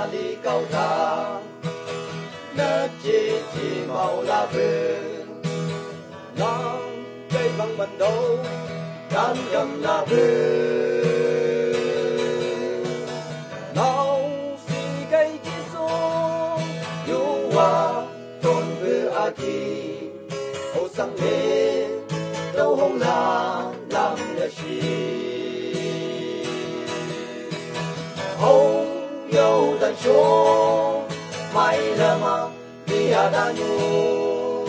下里高塔，那姐姐毛拉布，浪飞放文斗，干干拉布，老是该结束，有话同不阿基，好生命都红啦，浪的心。Oh, yo dan show, mai lama dia danu.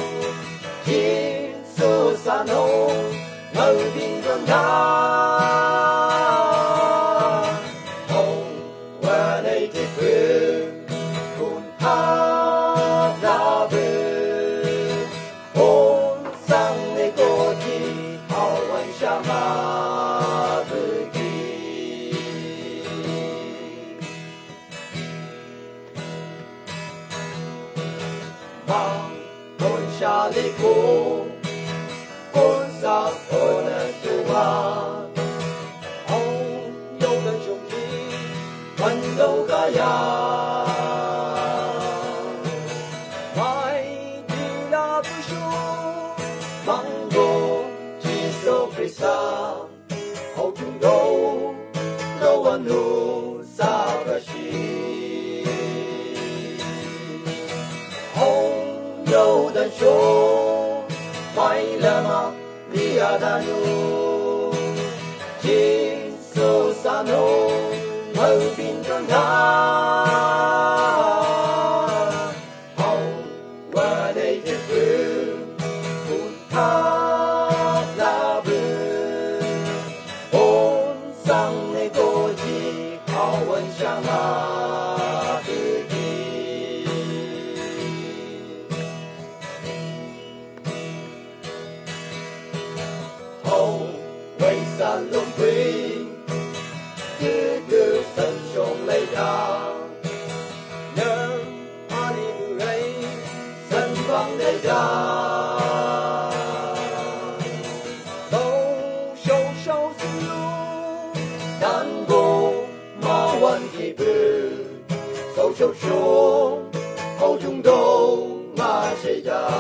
Jesus ano, ngâu bin con ta. Oh, when they take food, kun ha la bu. Oh, sang ne ko ji, hao wan sha ma bu ki. Con xa lê cô, con xa con tua. Ông đâu đang trông chi, vẫn đâu cả ya. Mai đi là bức xúc, mang đồ chỉ số phải xa. Hậu chung đâu, đâu anh nu xa cả chi. Yo dan show, mai lama dia danu. Jesus ano, ngâu bin con ta. Hậu qua đây chết vương, kun tháp la bư. Ôn sang này cô chi, hào ân sang ma bư ki. Quay xa lung quy cứ sân trông lấy đà nhớ ani mù ấy sân vắng đầy đà sâu sâu dư đàn gô ma quan kỳ bư sâu sâu hậu trung đô ma xây đà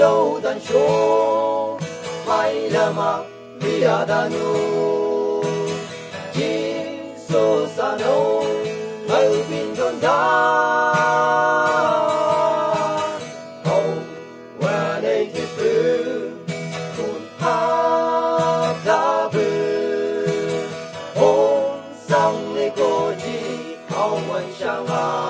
yo dan show, mai lama dia danu. Jesus ano, ngâu bin con ta. Oh, when they get through, kun ha la bư. Ôn sang ne ko ji, hao wan sang ma.